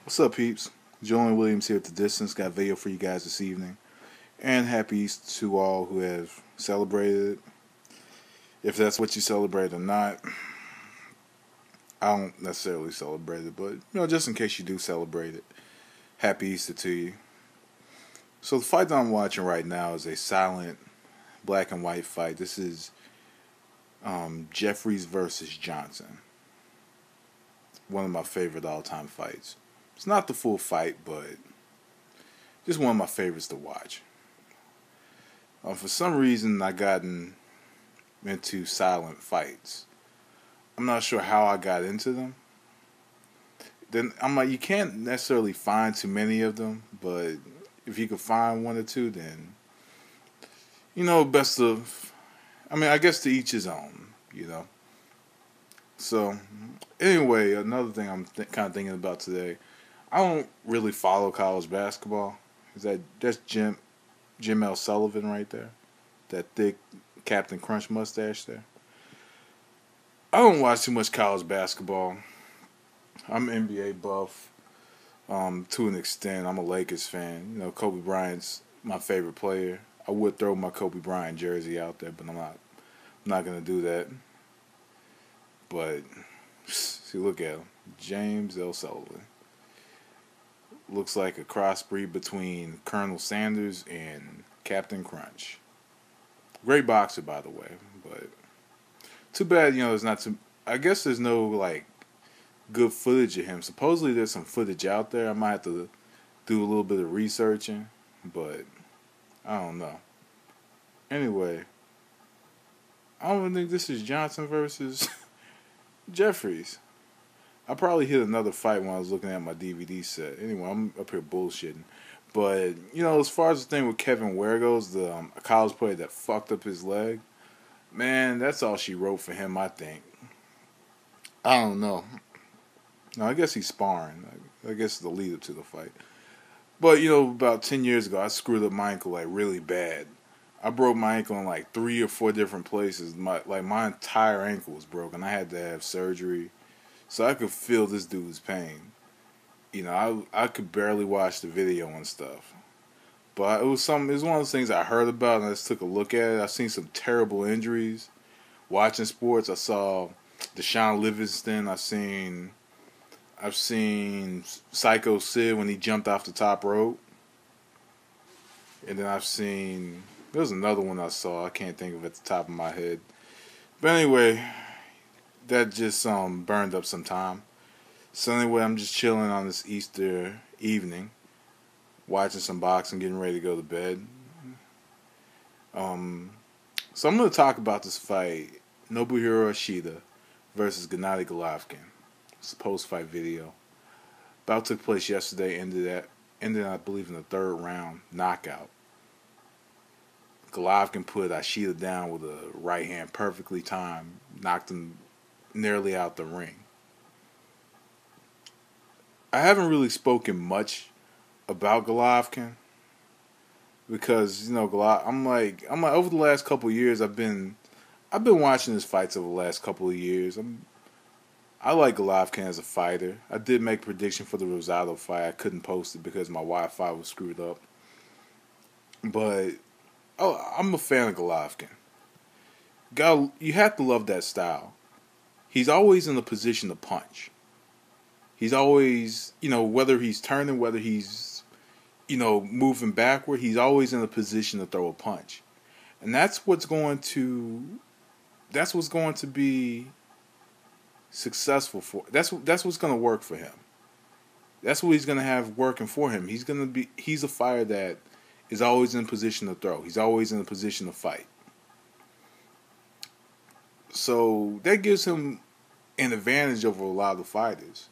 What's up, peeps? Julian Williams here at the distance. Got a video for you guys this evening. And happy Easter to all who have celebrated. If that's what you celebrate or not, I don't necessarily celebrate it, but just in case you do celebrate it, happy Easter to you. So the fight that I'm watching right now is a silent black and white fight. This is Jeffries versus Johnson. One of my favorite all-time fights. It's not the full fight, but just one of my favorites to watch. For some reason, I gotten into silent fights. I'm not sure how I got into them. Then I'm like, you can't necessarily find too many of them, but if you could find one or two, then best of. I guess to each his own. So anyway, another thing I'm kind of thinking about today. I don't really follow college basketball. That's Jim L. Sullivan right there, that thick Captain Crunch mustache there. I don't watch too much college basketball. I'm an NBA buff to an extent. I'm a Lakers fan. Kobe Bryant's my favorite player. I would throw my Kobe Bryant jersey out there, but I'm not gonna do that. But see, look at him, James L. Sullivan. Looks like a crossbreed between Colonel Sanders and Captain Crunch. Great boxer, by the way, but too bad, there's not too. I guess there's no good footage of him. Supposedly there's some footage out there. I might have to do a little bit of researching, but I don't know. Anyway, I don't think this is Johnson versus Jeffries. I probably hit another fight when I was looking at my DVD set. Anyway, I'm up here bullshitting. But, as far as the thing with Kevin Ware goes, the college player that fucked up his leg, man, that's all she wrote for him, I think. I don't know. No, I guess he's sparring. I guess it's the lead up to the fight. But, about 10 years ago, I screwed up my ankle, really bad. I broke my ankle in, 3 or 4 different places. My entire ankle was broken. I had to have surgery. So I could feel this dude's pain. I could barely watch the video and stuff. But it was one of those things I heard about and I just took a look at it. I've seen some terrible injuries. Watching sports, I saw Deshaun Livingston. I've seen Psycho Sid when he jumped off the top rope. And then there was another one I saw. I can't think of it at the top of my head. But anyway, that just burned up some time. So anyway, I'm just chilling on this Easter evening, watching some boxing, getting ready to go to bed. So I'm going to talk about this fight, Nobuhiro Ishida versus Gennady Golovkin. It's a post-fight video. Bout took place yesterday, ended I believe in the 3rd round knockout. Golovkin put Ishida down with a right hand perfectly timed, knocked him nearly out the ring. I haven't really spoken much about Golovkin because I'm like over the last couple of years I've been watching his fights over the last couple of years. I like Golovkin as a fighter. I did make a prediction for the Rosado fight. I couldn't post it because my Wi-Fi was screwed up. But I'm a fan of Golovkin. You have to love that style. He's always in a position to punch. He's always, whether he's turning, whether he's, moving backward, he's always in a position to throw a punch. And that's what's going to be successful for. That's what's going to work for him. That's what he's going to have working for him. He's a fighter that is always in a position to throw. He's always in a position to fight. So that gives him an advantage over a lot of the fighters.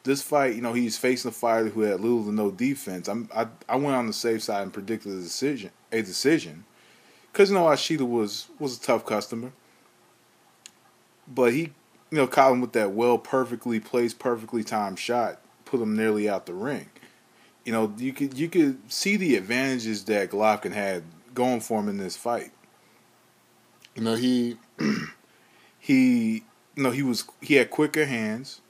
This fight, he's facing a fighter who had little to no defense. I went on the safe side and predicted a decision, because Ishida was a tough customer, but he caught him with that perfectly placed, perfectly timed shot, put him nearly out the ring. You could see the advantages that Golovkin had going for him in this fight. He had quicker hands.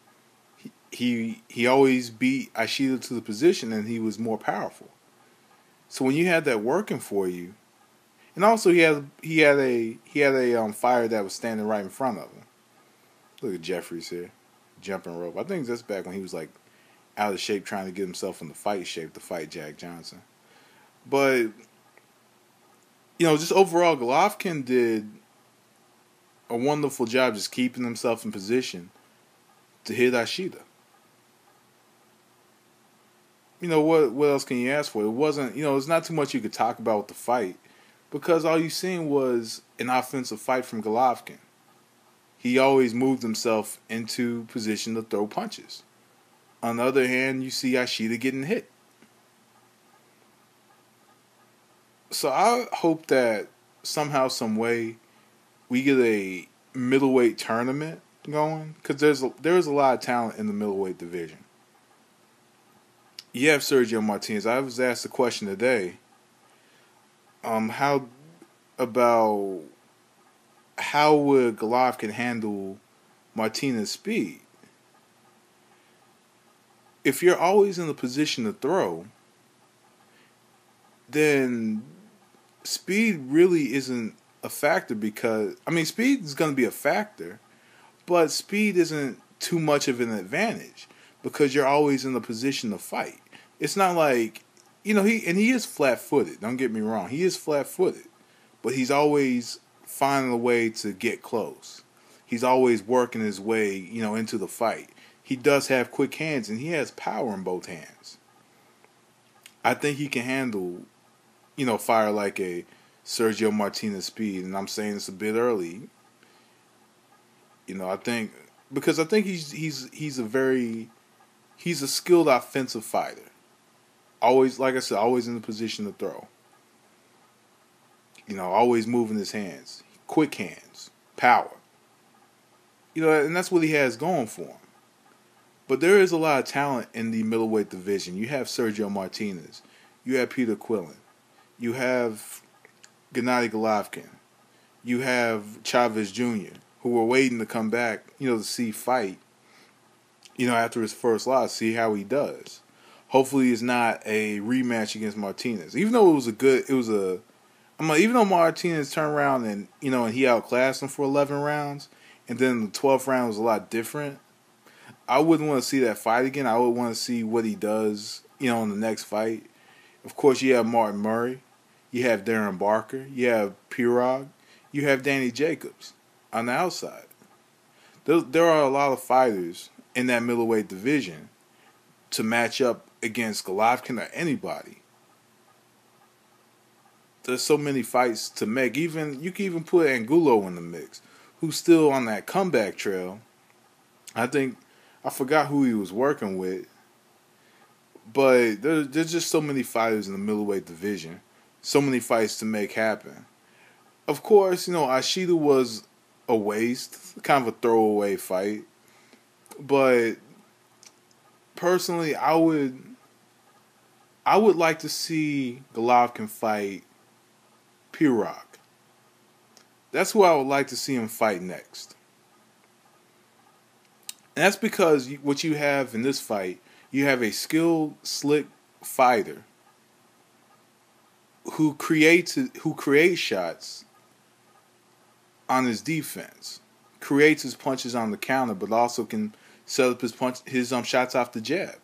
he always beat Ishida to the position, and he was more powerful. So when you had that working for you, and also he had a fire that was standing right in front of him. Look at Jeffries here, jumping rope. I think that's back when he was like out of shape, trying to get himself in the fight shape to fight Jack Johnson. But just overall, Golovkin did a wonderful job just keeping himself in position to hit Ishida. What else can you ask for? It wasn't, it's not too much you could talk about with the fight, because all you seen was an offensive fight from Golovkin. He always moved himself into position to throw punches. On the other hand, you see Ishida getting hit. So I hope that somehow, some way, we get a middleweight tournament going, because there's a lot of talent in the middleweight division. You have Sergio Martinez. I was asked a question today. How would Golovkin handle Martinez's speed? If you're always in the position to throw, then speed really isn't a factor, because speed is going to be a factor, but speed isn't too much of an advantage because you're always in the position to fight. It's not like, he is flat-footed. Don't get me wrong. He is flat-footed, but he's always finding a way to get close. He's always working his way, into the fight. He does have quick hands, and he has power in both hands. I think he can handle, fire like a Sergio Martinez speed, and I'm saying this a bit early. I think he's a skilled offensive fighter. Always, like I said, always in the position to throw. Always moving his hands, quick hands, power. And that's what he has going for him. But there is a lot of talent in the middleweight division. You have Sergio Martinez, you have Peter Quillin, you have Gennady Golovkin, you have Chavez Jr., who were waiting to come back, to see fight, after his first loss, see how he does. Hopefully it's not a rematch against Martinez. Even though even though Martinez turned around and, and he outclassed him for 11 rounds, and then the 12th round was a lot different, I wouldn't want to see that fight again. I would want to see what he does, in the next fight. Of course, you have Martin Murray, you have Darren Barker, you have Pirog, you have Danny Jacobs on the outside. There are a lot of fighters in that middleweight division to match up against Golovkin or anybody. There's so many fights to make. You can even put Angulo in the mix, who's still on that comeback trail. I forgot who he was working with, but there's just so many fighters in the middleweight division, so many fights to make happen. Of course, Ishida was a waste, kind of a throwaway fight, but personally, I would like to see Golovkin fight Pirog. That's who I would like to see him fight next. And that's because what you have in this fight, you have a skilled, slick fighter who creates shots on his defense, creates his punches on the counter, but also can set up his shots off the jab.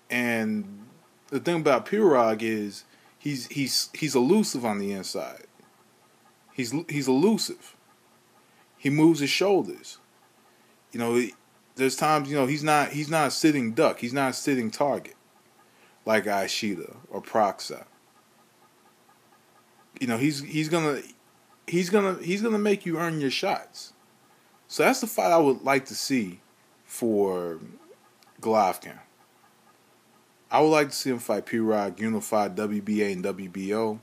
And the thing about Pirog is he's elusive on the inside. He's elusive. He moves his shoulders. There's times he's not a sitting duck. He's not a sitting target like Ishida or Proxa. He's gonna make you earn your shots. So that's the fight I would like to see for Golovkin. I would like to see him fight Pirog, unified WBA and WBO.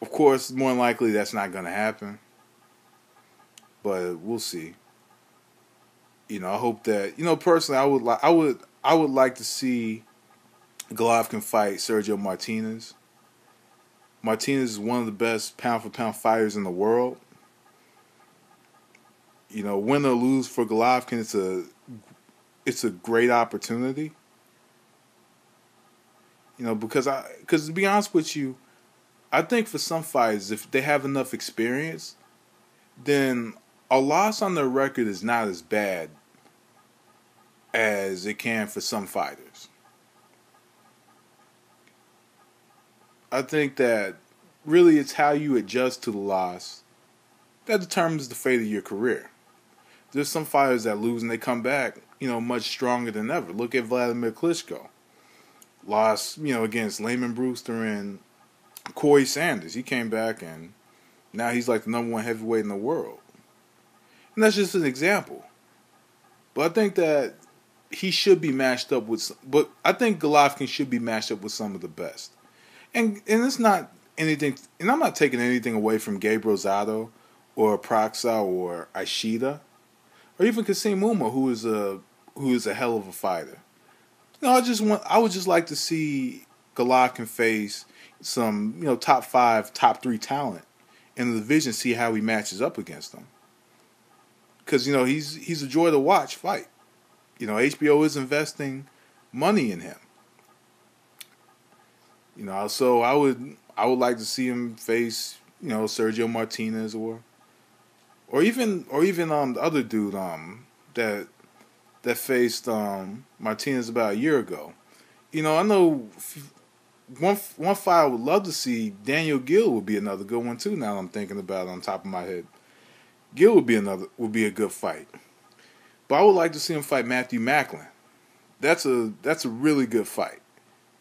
Of course, more than likely that's not gonna happen, but we'll see. I hope that personally I would like to see Golovkin fight Sergio Martinez. Martinez is one of the best pound-for-pound fighters in the world. Win or lose for Golovkin, it's a great opportunity. Because to be honest with you, I think for some fighters, if they have enough experience, then a loss on their record is not as bad as it can for some fighters. I think that really it's how you adjust to the loss that determines the fate of your career. There's some fighters that lose and they come back, much stronger than ever. Look at Vladimir Klitschko. Lost, against Layman Brewster and Corey Sanders. He came back and now he's like the number one heavyweight in the world. And that's just an example. But I think that he should be matched up with, but I think Golovkin should be matched up with some of the best. And it's not anything, and I'm not taking anything away from Gabriel Zotto or Proxa or Ishida or even Kasim Uma, who is a hell of a fighter. I would just like to see Golovkin face some, top 5, top 3 talent in the division, see how he matches up against them. Because, he's a joy to watch fight. HBO is investing money in him. So I would like to see him face, Sergio Martinez or even the other dude that faced Martinez about a year ago. I know one fight I would love to see, Daniel Gill would be another good one too. Now I'm thinking about it on top of my head. Gill would be a good fight. But I would like to see him fight Matthew Macklin. That's a really good fight.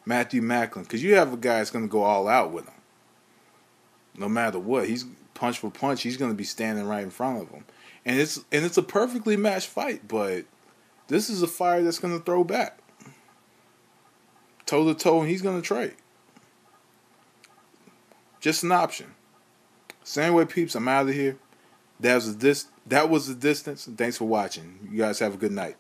Matthew Macklin, because you have a guy that's going to go all out with him. No matter what, he's punch for punch. He's going to be standing right in front of him, and it's a perfectly matched fight. But this is a fighter that's going to throw back, toe to toe, and he's going to trade. Just an option. So anyway, peeps, I'm out of here. That was the distance. Thanks for watching. You guys have a good night.